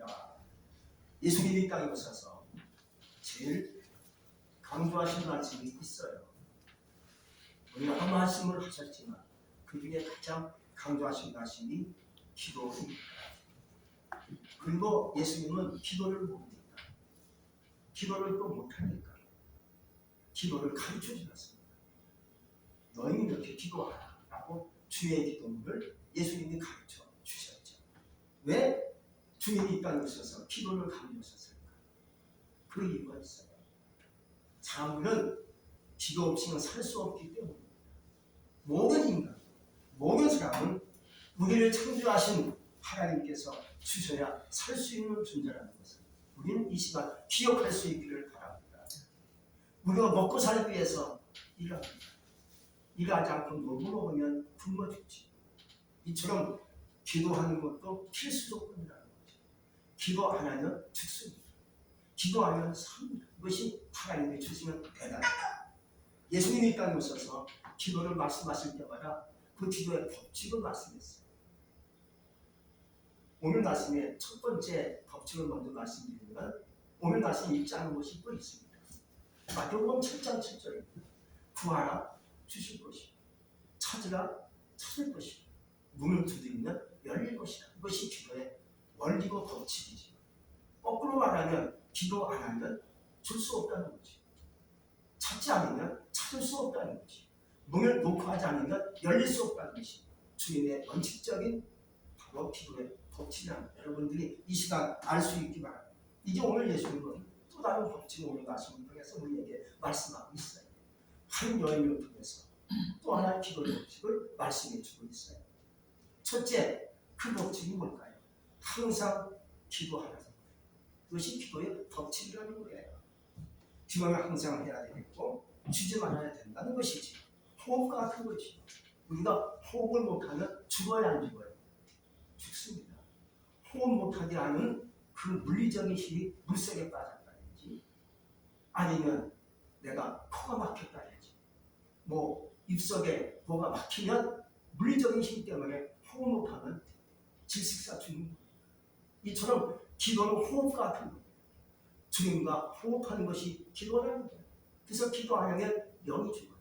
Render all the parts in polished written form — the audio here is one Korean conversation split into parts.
말씀입니다. 예수님이 땅에 오셔서 제일 강조하신 말씀이 있어요. 우리가 아무 말씀을 하셨지만 그 중에 가장 강조하신 말씀이 기도입니다. 그리고 예수님은 기도를 모릅니다. 기도를 또 못하니까 기도를 가르쳐 주셨습니다. 너희는 이렇게 기도하라 라고 주의 기도문을 예수님이 가르쳐 주셨죠. 왜 주님이 이 땅에 오셔서 기도를 가르치셨을까? 그 이유가 있어요. 사람들은 기도 없이는 살 수 없기 때문입니다. 모든 인간, 모든 사람은 우리를 창조하신 하나님께서 주셔야 살 수 있는 존재라는 것을 우리는 이 시간 기억할 수 있기를 바랍니다. 우리가 먹고 살기 위해서 일합니다. 일하지 않고 너무 먹으면 굶어 죽지. 이처럼 기도하는 것도 필수 조건이라는 거죠. 기도 안 하면 죽습니다. 기도하면 삽니다. 이것이 하나님이 주시는 대단합니다. 예수님이 이 땅에 오셔서 기도를 말씀하실 때마다 그 기도의 법칙을 말씀했어요. 오늘 말씀의 첫 번째 법칙을 먼저 말씀드리면 오늘 말씀 읽지 않은 것이 또 있습니다. 마태복음 7장 7절입니다. 구하라 주실 것이요 찾으라 찾을 것이요 문을 두드리면 열릴 것이다. 이것이 기도의 원리고 법칙이죠. 거꾸로 말하면 기도 안 하면 줄 수 없다는 거지. 찾지 않으면 찾을 수 없다는 거지. 문을 놓고 하지 않으면 열릴 수 없다는 것이 주님의 원칙적인 바로 기도의 법칙이랍니다. 여러분들이 이 시간 알 수 있기 바랍니다. 이게 오늘 예수님은 또 다른 법칙을 오늘 말씀을 통해서 우리에게 말씀하고 있어요. 한 여인을 통해서 또 하나의 기도의 법칙을 말씀해 주고 있어요. 첫째, 그 법칙이 뭘까요? 항상 기도하라는 거예요. 그것이 기도의 법칙이라는 거예요. 기도는 항상 해야 되겠고 쉬지 말아야 된다는 것이지. 호흡과 같은 거지. 우리가 호흡을 못하면 죽어야 안 죽어요? 죽습니다. 호흡 못하게 하는 그 물리적인 힘이 물속에 빠졌다든지 아니면 내가 코가 막혔다든지 뭐 입속에 뭐가 막히면 물리적인 힘 때문에 호흡 못하면 질식사 죽는 겁니다. 이처럼 기도는 호흡과 같은 겁니다. 주님과 호흡하는 것이 기도라는 거예요. 그래서 기도 안 하면 영이 죽어요.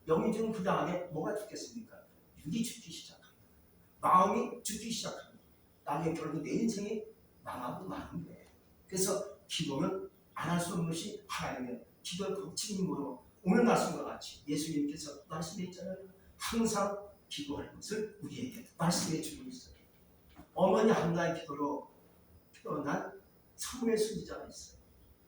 영이 죽으면 그 다음에 뭐가 죽겠습니까? 육이 죽기 시작합니다. 마음이 죽기 시작합니다. 나중에 결국 내 인생이 망하고 마는 거예요. 그래서 기도는 안 할 수 없는 것이 하나님의 기도의 법칙이므로 오늘 말씀과 같이 예수님께서 말씀했잖아요. 항상 기도할 것을 우리에게 말씀해 주고 있어요. 어머니 한나의 기도로 태어난 사무엘 선지자가 있어요.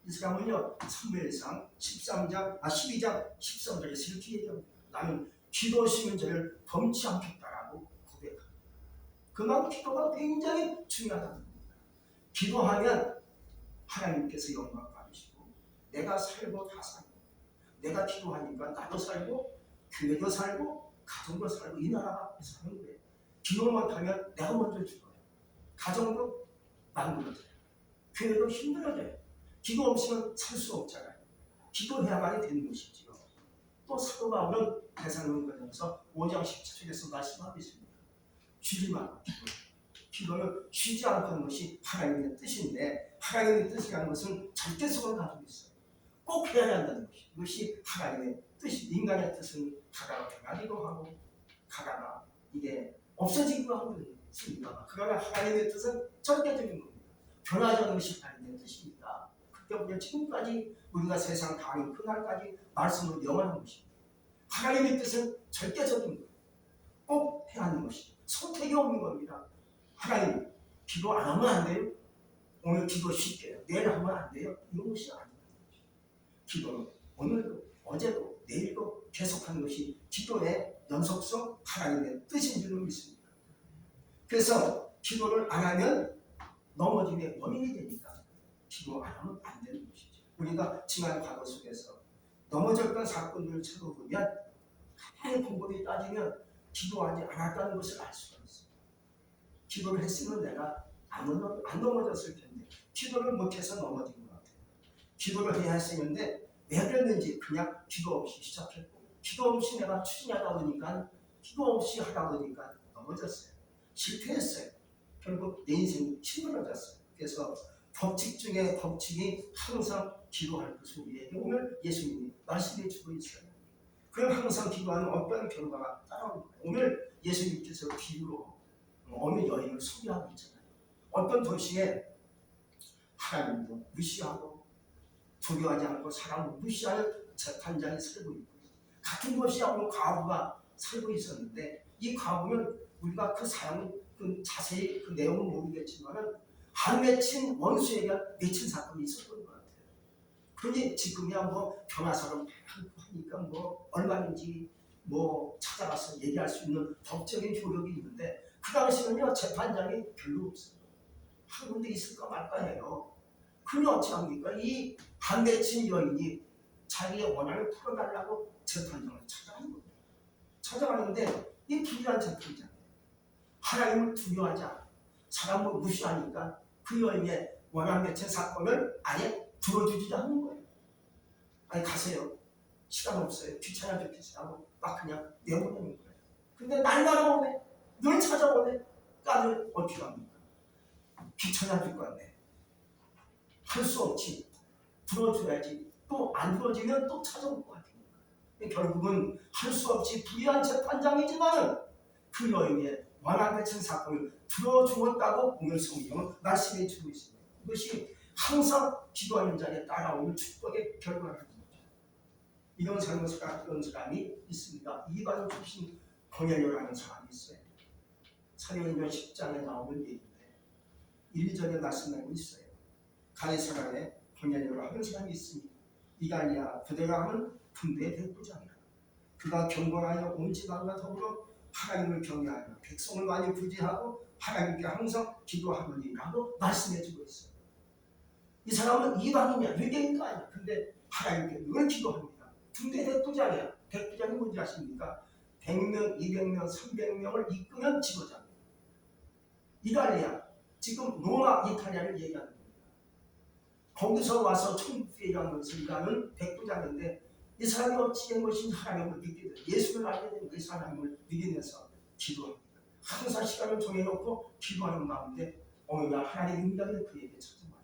이 사람은요, 사무엘상 12장 13절에서 이렇게 얘기합니다. 나는 기도 쉬는 자를 범치 않겠다라고 고백합니다. 그만큼 기도가 굉장히 중요하다는 겁니다. 기도하면 하나님께서 영광 받으시고 내가 살고 다 살고 내가 기도하니까 나도 살고 교회도 살고 가정도 살고 이 나라가 사는 거예요. 기도 못하면 내가 먼저 죽어요. 가정도 망가져요. 교회도 힘들어져요. 기도 없이는 살 수 없잖아요. 기도해야만이 되는 것이지요. 또 사도 바울은 데살로니가전서 5장 17절에서 말씀하고 있습니다. 쉬지 말고 기도는 쉬지 않고 하는 것이 하나님의 뜻인데 하나님의 뜻이라는 것은 절대성을 가지고 있어요. 꼭 해야 한다는 것이 이것이 하나님의 뜻이 인간의 뜻은 가다가 변하기도 하고 가다가 이게 없어지기도 하고 있습니다. 그러나 하나님의 뜻은 절대적인 겁니다. 변하지 않는 것이 하나님의 뜻입니다. 그때부터 지금까지 우리가 세상 다닌 그날까지 말씀을 영원한 것입니다. 하나님의 뜻은 절대적인 거예요. 꼭 해야 하는 것이 선택이 없는 겁니다. 하나님 기도 안 하면 안 돼요? 오늘 기도 쉴게요. 내일 하면 안 돼요? 이런 것이 아니에요. 기도는 오늘도 어제도 내일도 계속하는 것이 기도의 연속성 하나님의 뜻인 줄로 믿습니다. 그래서 기도를 안 하면 넘어짐의 원인이 되니까 기도 안 하면 안 되는 것이죠. 우리가 지난 과거 속에서 넘어졌던 사건들을 찾아보면 하나의 근본이 따지면 기도하지 않았다는 것을 알 수가 있어요. 기도를 했으면 내가 안 넘어졌을 텐데 기도를 못해서 넘어진 것 같아요. 기도를 해야 했었는데 왜 그랬는지 그냥 기도 없이 시작했고 기도 없이 내가 추진하다 보니까 기도 없이 하다 보니까 넘어졌어요. 실패했어요. 결국 내 인생이 힘들어졌어요. 그래서 그래서 법칙 중에 법칙이 항상 기도할 것을 우리에게 오늘 예수님이 말씀해 주고 있어요. 그럼 항상 기도하는 어떤 결과가 따라오는 거예요. 오늘 예수님께서 비유로 어느 여인을 소개하고 있잖아요. 어떤 도시에 하나님도 무시하고 두려워하지 않고 사람을 무시하는 재판장이 살고 있고, 같은 도시에 어느 과부가 살고 있었는데, 이 과부는 우리가 그 사람은 자세히 그 내용은 모르겠지만은 한 맺힌 원수에게 맺힌 사건이 있었던 것 같아요. 그러니 지금이야 뭐 변호사로 하니까 뭐 얼마인지 뭐 찾아가서 얘기할 수 있는 법적인 효력이 있는데, 그 당시는요 재판장이 별로 없어요. 한 군데 있을까 말까 해요. 그러니 어찌합니까? 이 한 맺힌 여인이 자기의 원한을 풀어달라고 재판장을 찾아가는 겁니다. 찾아가는데 이 불의한 재판장, 하나님을 두려워하지 않고 사람을 무시하니까 그 여인의 원한 맺힌 사건을 아예 들어주지 않는 거예요. 아니 가세요. 시간 없어요. 귀찮아 죽겠어요 하고 막 그냥 내보내는 거예요. 근데 날마다 오네. 늘 찾아오네. 까들 어떻게 합니까? 귀찮아 죽겠네. 할 수 없지. 들어줘야지. 또 안 들어지면 또 찾아올 것 같으니까. 결국은 할 수 없이 불의한 재판장이지만은 그 여인의 원한 맺힌 사건을 들어주었다고 오늘 성경은 말씀해 주고 있습니다. 이것이 항상 기도하는 자에 따라오는 축복의 결과라는 거죠. 이런 삶을 살았던 사람이 있습니다. 이방 출신 고넬료라는 사람이 있어요. 사도행전 10장에 나오는 얘기인데 1, 2절에 말씀하고 있어요. 가이사라에 고넬료라 하는 사람이 있습니다. 이가 아니라 그대가 하는 군대의 대부장이라. 그가 경건하여 온 지방과 더불어 하나님을 경외하며 백성을 많이 구제하고 하나님께 항상 기도하느니라고 말씀해주고 있어요. 이 사람은 이방인이야, 유대인도 아니야. 근데 하나님께 늘 기도합니다. 군대 대부장이야. 대부장이 뭔지 아십니까? 100명, 200명, 300명을 이끄는 지도자입니다. 이탈리아, 지금 로마 이탈리아를 얘기하는 겁니다. 거기서 와서 천국에 일하는 백부장인데, 이 사람이 어찌된 것인지 하나님을 믿게 돼요. 예수를 알게 되는 그 하나님을 믿으면서 기도합니다. 항상 시간을 정해놓고 기도하는 마음인데 어느 날 하나님의 응답이 그에게 찾아와요.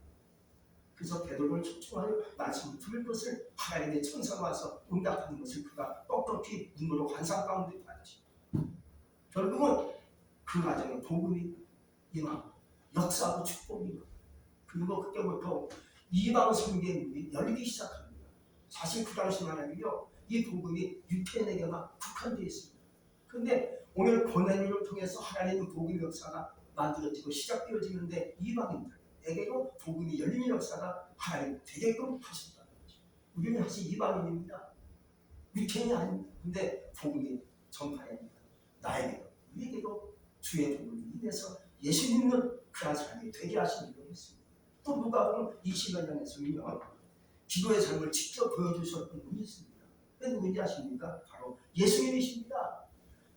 그래서 베드로를 초청하여 말씀을 들을 것을 하나님의 천사가 와서 응답하는 것을 그가 똑똑히 눈으로 환상 가운데 봤지. 결국은 그 과정에 복음이 임하고 역사하고 축복이 임하고, 그리고 그때부터 이방 성경이 열리기 시작합니다. 사실 그 당시만 해도요, 이 복음이 유태인에게만 국한되어 있습니다. 그런데 오늘 고넬료를 통해서 하나님의 복음 역사가 만들어지고 시작되어지는데 이방인들에게도 복음이 열리는 역사가 하나님 되게끔 하셨다는 거죠. 우리는 사실 이방인입니다. 유태인이 아닙니다. 근데 복음이 전파됩니다. 나에게도 우리에게도 주의 복음이 임해서 예수 믿는 그런 사람이 되게 하신 일을 했습니다. 또 누가복음 20여 장에서는요, 기도의 삶을 직접 보여주셨던 분이 있습니다. 그 누군지 아십니까? 바로 예수님이십니다.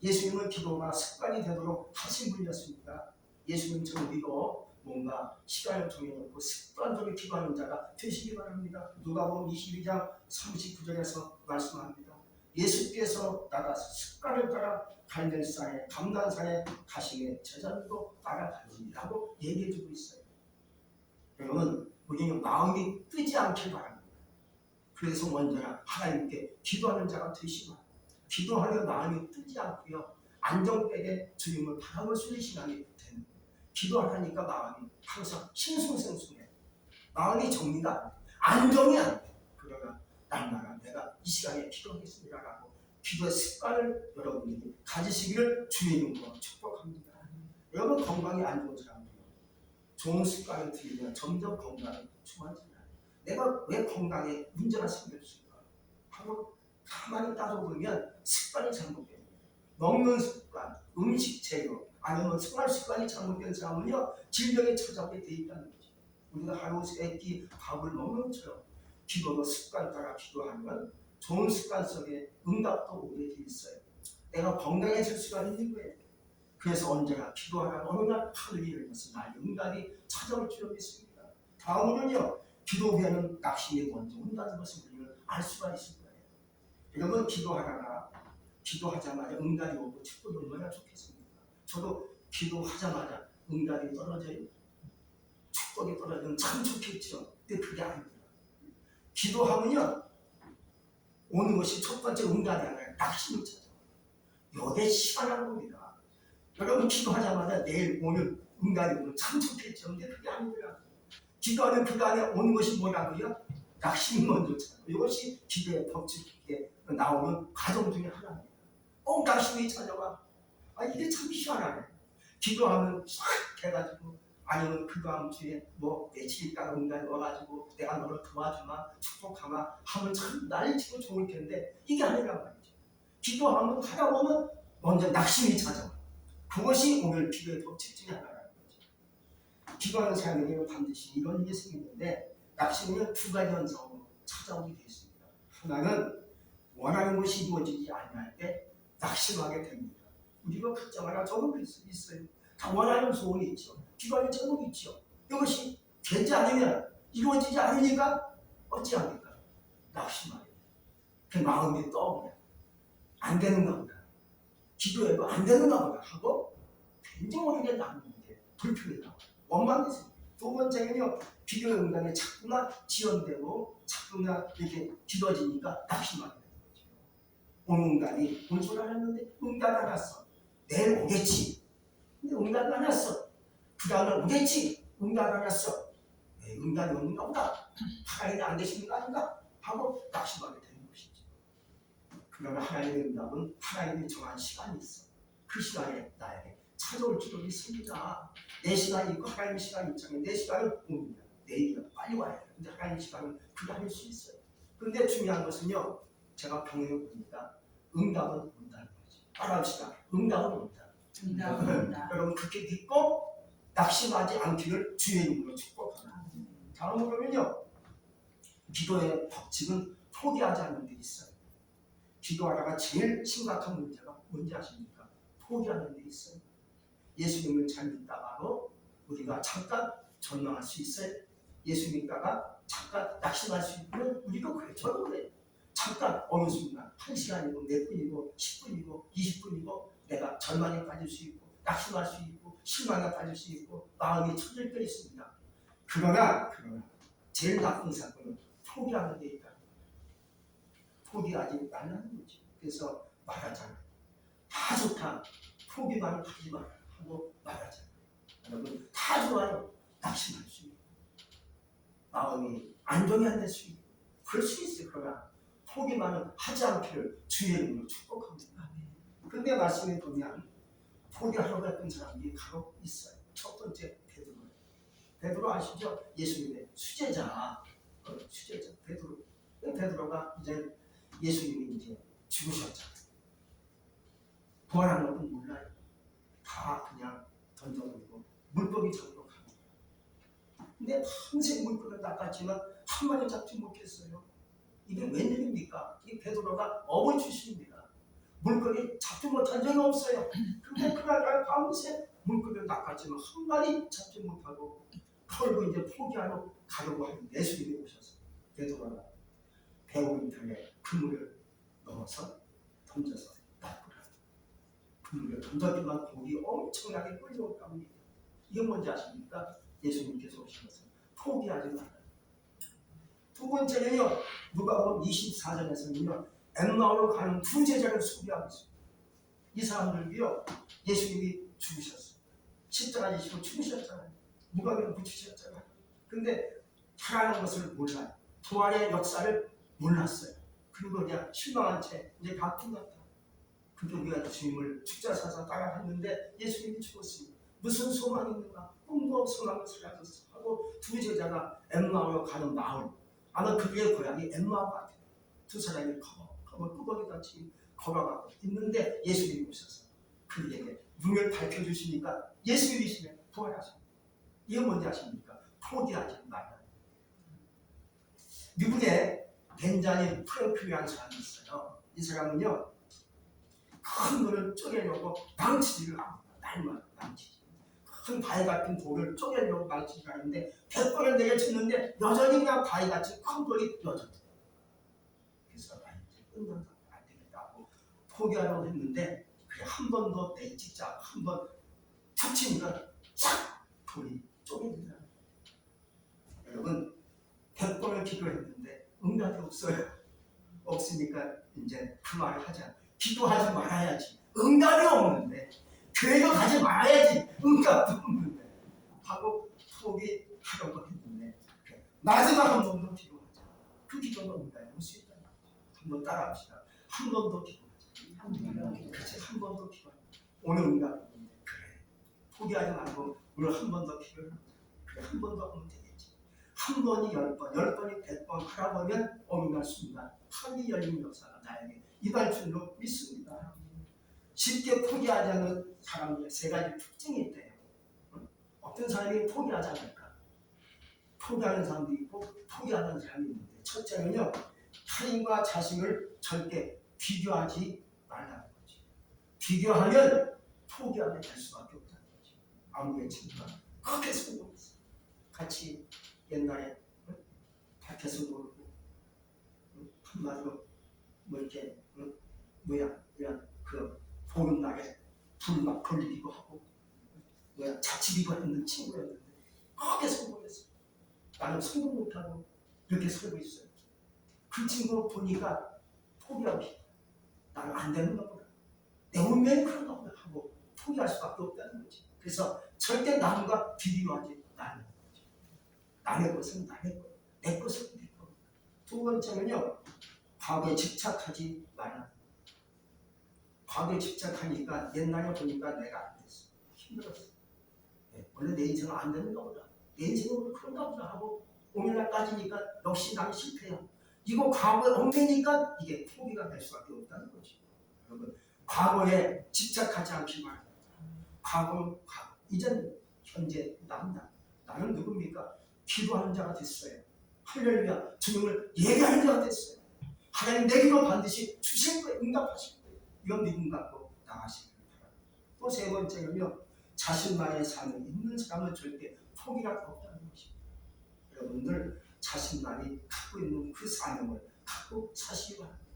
예수님은 기도가 습관이 되도록 하신 분이었습니다. 예수님처럼 우리도 뭔가 시간을 정해놓고 습관적으로 기도하는 자가 되시기 바랍니다. 누가복음 22장 39절에서 말씀합니다. 예수께서 나가서 습관을 따라 갈멜산에 감난산에 가시에 제자들도 따라가시라고 얘기해주고 있어요. 여러분, 우리는 마음이 뜨지 않길 바랍니다. 그래서 먼저는 하나님께 기도하는 자가 되시기 바랍니다. 기도하는 마음이 뜨지 않고요, 안정되게 주님을 바라볼 수 있는 시간이 됩니다. 기도하니까 마음이 항상 싱숭생숭해. 마음이 정리가 안 돼. 안정이 안 돼. 그러나 날마다 내가 이 시간에 기도하겠습니다라고 기도의 습관을 여러분들이 가지시기를 주님으로 축복합니다. 여러분 건강이 안 좋은 사람들은 좋은 습관을 들이면 점점 건강이 좋아지나요? 내가 왜 건강에 문제가 생겼을까 하고 가만히 따져보면 습관이 잘못됩니다. 먹는 습관, 음식 재료, 아니면 생활 습관이 잘못된 사람은요, 질병이 찾아오게 돼 있다는 거죠. 우리가 하루 세 끼 밥을 먹는 것처럼 기도도 습관 따라 기도하면 좋은 습관 속에 응답도 오게 돼 있어요. 내가 건강해질 수가 있는 거예요. 그래서 언제나 기도하라 어느 날 하늘이 열려서 나의 응답이 찾아올 줄 믿습니다. 다음으로는요, 기도 후에는 낙심이 먼저 온다는 것을 우리는 알 수가 있을 거예요. 여러분, 기도하자마자 응답이 오고 축복이 얼마나 좋겠습니까? 저도 기도하자마자 응답이 떨어져요. 축복이 축복이 떨어지면 참 좋겠죠. 근데 그게 아닙니다. 기도하면요, 오는 것이 첫 번째 응답이 아니라 낙심을 찾아. 이게 시간한 겁니다. 여러분 기도하자마자 내일 오늘 응답이 오면 참 좋겠죠. 근데 그게 아니더라. 기도하는 그 안에 오는 것이 뭐라고요? 낙심이 먼저 찾아. 이것이 기도의 법칙에 나오는 과정 중에 하나입니다. 낙심이 찾아와. 이게 참 희한하네. 기도하면 싹 해가지고, 아니면 그 다음 주에 뭐 며칠 있다가 응답이 와가지고 내가 너를 도와주마, 축복하마 하면 참 난리치고 좋을 텐데 이게 아니란 말이죠. 기도하면 하다 보면 먼저 낙심이 찾아와. 그것이 오늘 기도의 법칙 중에 하나라는 거죠. 기도하는 사람에게는 반드시 이런 일이 생기는데, 낙심은 두 가지 현상으로 찾아오게 되어 있습니다. 하나는 원하는 것이 이루어지지 않을 때 낙심하게 됩니다. 우리가 각자마다 적응이 있어요. 다 원하는 소원이 있죠. 기도하는 제목이 있죠. 이것이 되지 않으면, 이루어지지 않으니까 어찌합니까? 낙심하게 돼요. 그 마음이 떠오르요. 안 되는가 보다. 기도해도 안 되는가 보다 하고 굉장히 오래 나누는 게 불편하다. 원망되세요. 두 번째는요, 기도의 응답이 자꾸나 지연되고 자꾸나 이렇게 길어지니까 낙심하게 되는 거죠. 오늘 응답이 올 줄 알았는데 응답 안 왔어. 내일 오겠지. 근데 응답이 안 왔어. 그 다음에 오겠지. 응답 안 왔어. 왜 응답이 없는가 보다. 하나님이 안 되시는 거 아닌가? 하고 낙심하게 되는 것이죠. 그러면 하나님의 응답은 하나님이 정한 시간이 있어. 그 시간에 나에게 찾아올 줄도 있습니다. 내 시간이 있고 하나님의 시간이 있잖아요. 내 시간은 옵니다. 내일이야. 빨리 와야 돼. 근데 하나님의 시간은 그게 아닐 수 있어요. 근데 중요한 것은요, 제가 병행해 보니까 응답은 온다는 거지. 따라합시다. 응답은 온다. 여러분 그렇게 믿고 낙심하지 않기를 주의 이름으로 축복합니다. 다음으로는요, 기도의 법칙은 포기하지 않는 데 있어요. 기도하다가 제일 심각한 문제가 뭔지 아십니까? 포기하는 데 있어요. 예수님을 잘 믿다가도 우리가 잠깐 절망할 수 있어요. 예수 믿다가 잠깐 낙심할 수 있으면 우리가 그래. 저도 그래요. 잠깐 어느 순간 1시간이고 몇 분이고 10분이고 20분이고 내가 절망에 빠질 수 있고 낙심할 수 있고 실망에 빠질 수 있고 마음이 처질 때 있습니다. 그러나 제일 나쁜 사건은 포기하는 데 있다. 포기하지 말라는 거지. 그래서 말하잖아요. 다 좋다. 포기만 하지 마라 하고 말하잖아요. 여러분 다 좋아요. 낙심할 수 있고 마음이 안정이 안 될 수 있고 그럴 수 있어요. 그러나 포기만은 하지 않기를 주의 이름으로 축복합니다. 근데 말씀에 보면 포기하려고 했던 사람이 간혹 있어요. 첫 번째 베드로. 베드로 아시죠? 예수님의 수제자. 수제자 베드로. 베드로가 이제 예수님이 이제 죽으셨잖아요. 부활한 것도 몰라요. 다 그냥 던져버리고 물고기 잡으러 가는 거예요. 근데 평생 물고기를 낚았지만 한 마리 잡지 못했어요. 이게 웬일입니까? 이 베드로가 어부 출신입니다. 물고기 잡지 못한 적이 없어요. 근데 그날 밤새 물고기를 낚았지만 한 마리 잡지 못하고 털고 이제 포기하러 가려고 하는 예수님이 오셔서 베드로가 배우인탕에 그물을 넣어서 던져서 낚으라. 그물을 던져지만 고기 엄청나게 끌려올 겁니다. 이게 뭔지 아십니까? 예수님께서 오셔서 포기하지 말아요. 두 번째는요, 누가복음 24장에서는요, 엠마오로 가는 두 제자를 소개하고 있습니다. 이 사람들도요, 예수님이 죽으셨어요. 십자가 지시고 죽으셨잖아요. 무덤에 붙이셨잖아요. 근데 살아난 것을 몰라요. 부활의 역사를 몰랐어요. 그리고 그냥 실망한 채 이제 다 끝났다. 그래도 우리가 주님을 죽자사자 따라갔는데 예수님이 죽었습니다. 무슨 소망이 있는가? 꿈도 소망을 사라졌어 하고 두 제자가 엠마오로 가는 마을. 아마 그의 고향이 엠마오 같아요. 두 사람이 끄벅이같이 걸어가고 있는데 예수님이 오셔서 그에게 눈을 밝혀주시니까 예수님이시네. 부활하십니다. 이게 뭔지 아십니까? 포기하지 말라. 미국에 벤자민 프랭클이라는 사람이 있어요. 이 사람은요, 큰 돌을 쪼개려고 망치질을 합니다. 날마다 망치질. 큰 바위 같은 돌을 쪼개려고 망치질을 하는데 100번을 내려쳤는데 여전히 그냥 바위같이 큰 돌이 여전해요. 그래서 이제 끝난다. 안 되겠다고 포기하려고 했는데 그래 한 번 더 내찍자 한 번 툭치니까 싹 돌이 쪼개지더라고요. 기도했는데 응답이 없어요. 없으니까 이제 그 말을 하자. 기도하지 말아야지. 응답이 없는데 교회도 가지 말아야지. 응답도 없는데 하고 포기하려고 했는데 마지막 한 번 더 기도하자. 그 기도가 응답이 올 수 있다. 한번 따라합시다. 한 번 더 기도하자. 그렇지. 한 번 더 기도하자. 오늘 응답이 없는데 그래. 포기하지 말고 오늘 한 번 더 기도하자. 그래. 한 번 더 하면 되겠지. 한 번이 10번, 10번이 100번 하다 보면 어느 순간 하늘이 열린 역사가 나에게 임할 줄로 믿습니다. 쉽게 포기하지 않는 사람들의 세 가지 특징이 있대요. 어떤 사람이 포기하지 않을까? 포기하는 사람도 있고 포기하는 사람이 있는데, 첫째는요, 타인과 자신을 절대 비교하지 말라는 거지. 비교하면 포기하게 될 수밖에 없다는 거지. 아무의 친구가 그렇게 성공했어. 같이 옛날에 밖에서 놀고 한마디로 뭐 이렇게 그 보름날에 불 막 돌리기도 하고 자취비고 했는 친구였는데 그렇게 성공했어. 나는 성공 못하고 이렇게 살고 있어요. 그 친구 보니까 포기하고 싶다. 나는 안 되는가 보다. 내 운명이 그런가 보다 하고 포기할 수밖에 없다는 거지. 그래서 절대 남과 비교하지 말라는 거지. 남의 것은 남의 것, 내 것은 내 것. 두 번째는요, 과거에 집착하지 말라. 과거에 집착하니까 옛날에 보니까 내가 안 됐어. 힘들었어. 원래 내 인생은 안 되는가 보다. 내 인생은 원래 그런가 보다 하고 오늘날 따지니까 역시 나는 실패야. 이거 과거에 얽매니까 이게 포기가 될 수밖에 없다는 거지. 여러분, 과거에 집착하지 않기 바랍니다. 과거는 과거. 이젠 현재 나는 누굽니까? 기도하는 자가 됐어요. 할렐루야. 주님을 예배하는 자가 됐어요. 하나님 내 기도 반드시 주실 거예요. 응답하실 거예요. 이런 믿음 갖고 나가시길 바랍니다. 또 세 번째는요, 자신만의 삶을 있는 사람은 절대 포기할 수 없다는 것입니다. 여러분들 자신만이 갖고 있는 그 사명을 갖고 사시기 바랍니다.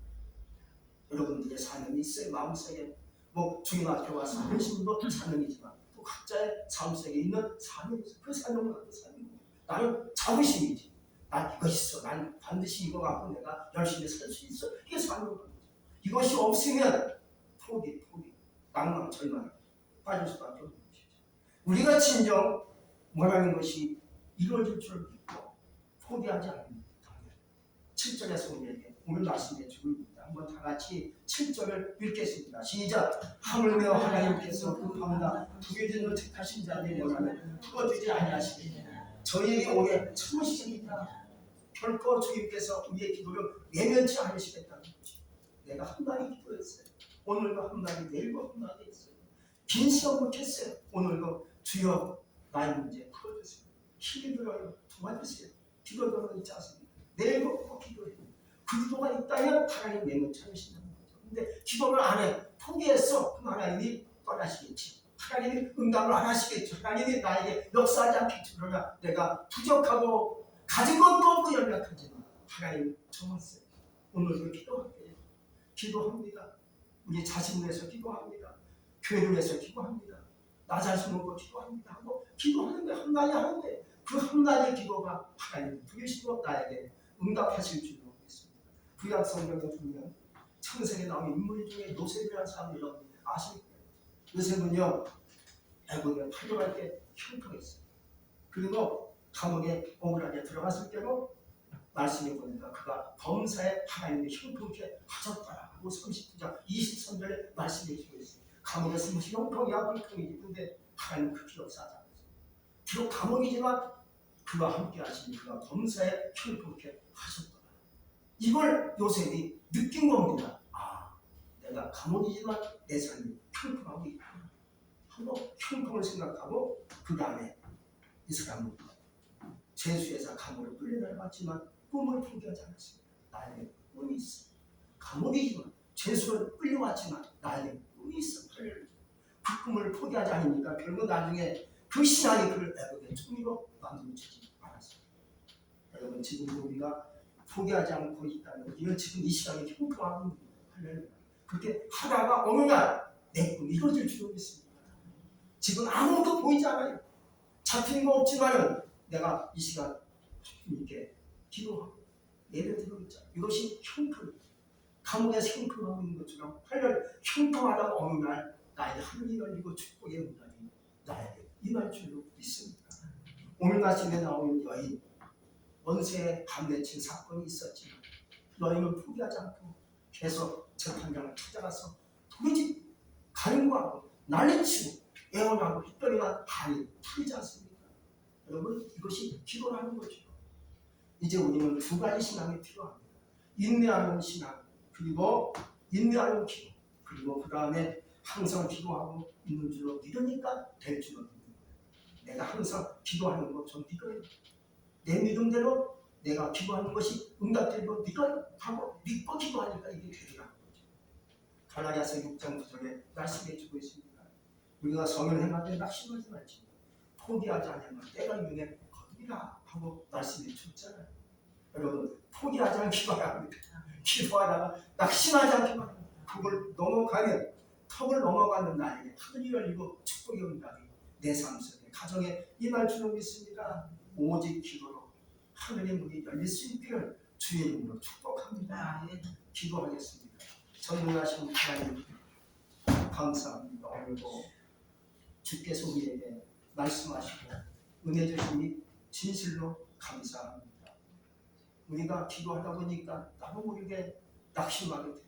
여러분들의 사명이 있어요. 마음속에 뭐 주님 앞에 와서 하시는 것 사명이지만 또 각자의 삶 속에 있는 사명이 있어요. 그 사명을 갖고 사는 거예요. 나는 자부심이지. 난 이거 있어. 난 반드시 이거 갖고 내가 열심히 살 수 있어. 이게 사명인 거죠. 이것이 없으면 포기, 낭망, 절망 빠질 수밖에 없는 것이죠. 우리가 진정 원하는 것이 이루어질 줄 믿고 포기하지 않습니다. 7절에서 우리에게 오늘 말씀해 주고 있습니다. 한번 다 같이 7절을 읽겠습니다. 시작. 하물며 하나님께서 급함과 부유진을 택하신 자들의 영혼을 풀어주지 아니하시리니 저희에게 오래 참으시리이다. 결코 주님께서 우리의 기도를 내면치 않으시겠다는 거죠. 내가 한 마디 기도했어요. 오늘도 한 마디, 내일도 한 마디 했어요. 긴 시험 못했어요. 오늘도 주여 나의 문제 풀어주세요. 힘이 들어요. 도와주세요. 기도가 있지 않습니까? 내일도 꼭 기도해요. 그 기도가 있다면 하나님 내면 참으신다는 거죠. 근데 기도를 안 해. 포기했어. 그럼 하나님이 떠나시겠지. 하나님이 응답을 안 하시겠죠. 하나님이 나에게 역사하지 않겠죠. 그러나 내가 부족하고 가진 것도 없고 연약하지만 하나님 정했어요. 오늘도 기도할게요. 기도합니다. 우리 자신을 위해서 기도합니다. 교회를 위해서 기도합니다. 나 자신을 보고 기도합니다. 하고 기도하는 거예요. 한 가지 하는 거예요. 그 한 가지 기도가 하나님 부르시고 나에게 응답하실 줄로 믿습니다. 구약 성경에 보면 창세기에 나오는 인물 중에 요셉이라는 사람을 여러분 아실 거예요. 요셉은요, 애굽에 팔려갈 때 형통했어요. 그리고 감옥에 억울하게 들어갔을 때도 말씀해 보니까 그가 범사에 하나님의 형통케 하셨더라 하고 39장 23절에 말씀해 주고 있어요. 감옥에서 무슨 형통이야 불통이지. 근데 하나님 그 역사하지 않았어요. 비록 감옥이지만 그와 함께 하시니 그가 범사에 형통케 하셨더라. 이걸 요셉이 느낀 겁니다. 아, 내가 감옥이지만 내 삶이 형통하고 있구나 하고 형통을 생각하고 그 다음에 이 사람은 죄수에서 감옥을 끌려나갔지만 꿈을 포기하지 않았습니다. 나에게 꿈이 있어. 감옥이지만 죄수를 끌려왔지만 나에게 꿈이 있어. 그 꿈을 포기하지 않으니까 결국 나중에 그 신앙이 그를 애굽의 총리로 만들어지지 않았습니다. 여러분, 지금도 우리가 포기하지 않고 있다면 이건 지금 이 시간에 형통하고 있는 그렇게 하다가 어느 날 내 꿈이 이루어질 줄 믿습니다. 지금 아무것도 보이지 않아요. 잡힌 거 없지만은 내가 이 시간 이렇게 기도하고 예를 들어 있죠. 이것이 형통, 감옥에서 형통하고 있는 것처럼 하늘 형통하다가 어느 날 나에게 하늘이 열리고 축복의 응답이 나에게 임할 줄로 믿습니다. 오늘 아침에 나오는 여인, 원수의 감내친 사건이 있었지만 여인은 포기하지 않고 계속 재판장을 찾아가서 도무지 간구하고 난리치고 애원하고 했더니만 한이 풀리지 않습니까? 여러분, 이것이 기도라는 거죠. 이제 우리는 두 가지 신앙이 필요합니다. 인내하는 신앙, 그리고 인내하는 기도, 그리고 그 다음에 항상 기도하고 있는 줄로 믿으니까 될 줄로 믿는 거예요. 내가 항상 기도하는 것 좀 믿어요. 내 믿음대로 내가 기도하는 것이 응답되고 믿어요 하고 믿고 기도하니까 이게 되더라는 거죠. 갈라디아서 6장 9절에 말씀해 주고 있습니다. 우리가 성을 행할 때 낙심하지 말지 포기하지 않으면 때가 이르면 거두리라 하고 말씀해 줬잖아요. 여러분, 포기하지 않고 기도해야 합니다. 기도하다가 낙심하지 않고 합니다. 그걸 넘어가면 턱을 넘어가는 나에게 하늘이 열리고 축복이 온다니 내 삶 속에 가정에 임할 줄로 믿습니다. 오직 기도로 하늘의 문이 열릴 수 있기를 주의 이름으로 축복합니다. 기도하겠습니다. 전능하신 하나님 감사합니다. 오늘도 주께서 우리에게 말씀하시고 은혜 주시니 진실로 감사합니다. 우리가 기도하다 보니까 나도 모르게 낙심하게 되고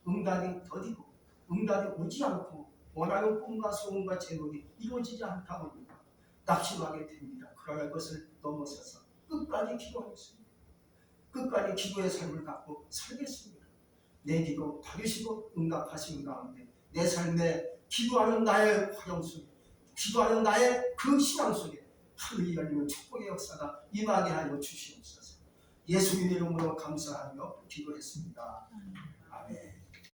응답이 더디고 응답이 오지 않고 원하는 꿈과 소원과 제목이 이루어지지 않다 보니까 낙심하게 됩니다. 그러나 그것을 넘어서서 끝까지 기도하겠습니다. 끝까지 기도의 삶을 갖고 살겠습니다. 내 기도 받으시고 응답하시는 가운데 내 삶에 기도하는 나의 화영 속에 기도하는 나의 그 신앙 속에 하늘이 열리는 축복의 역사가 임하게 하여 주시옵소서. 예수님의 이름으로 감사하며 기도했습니다.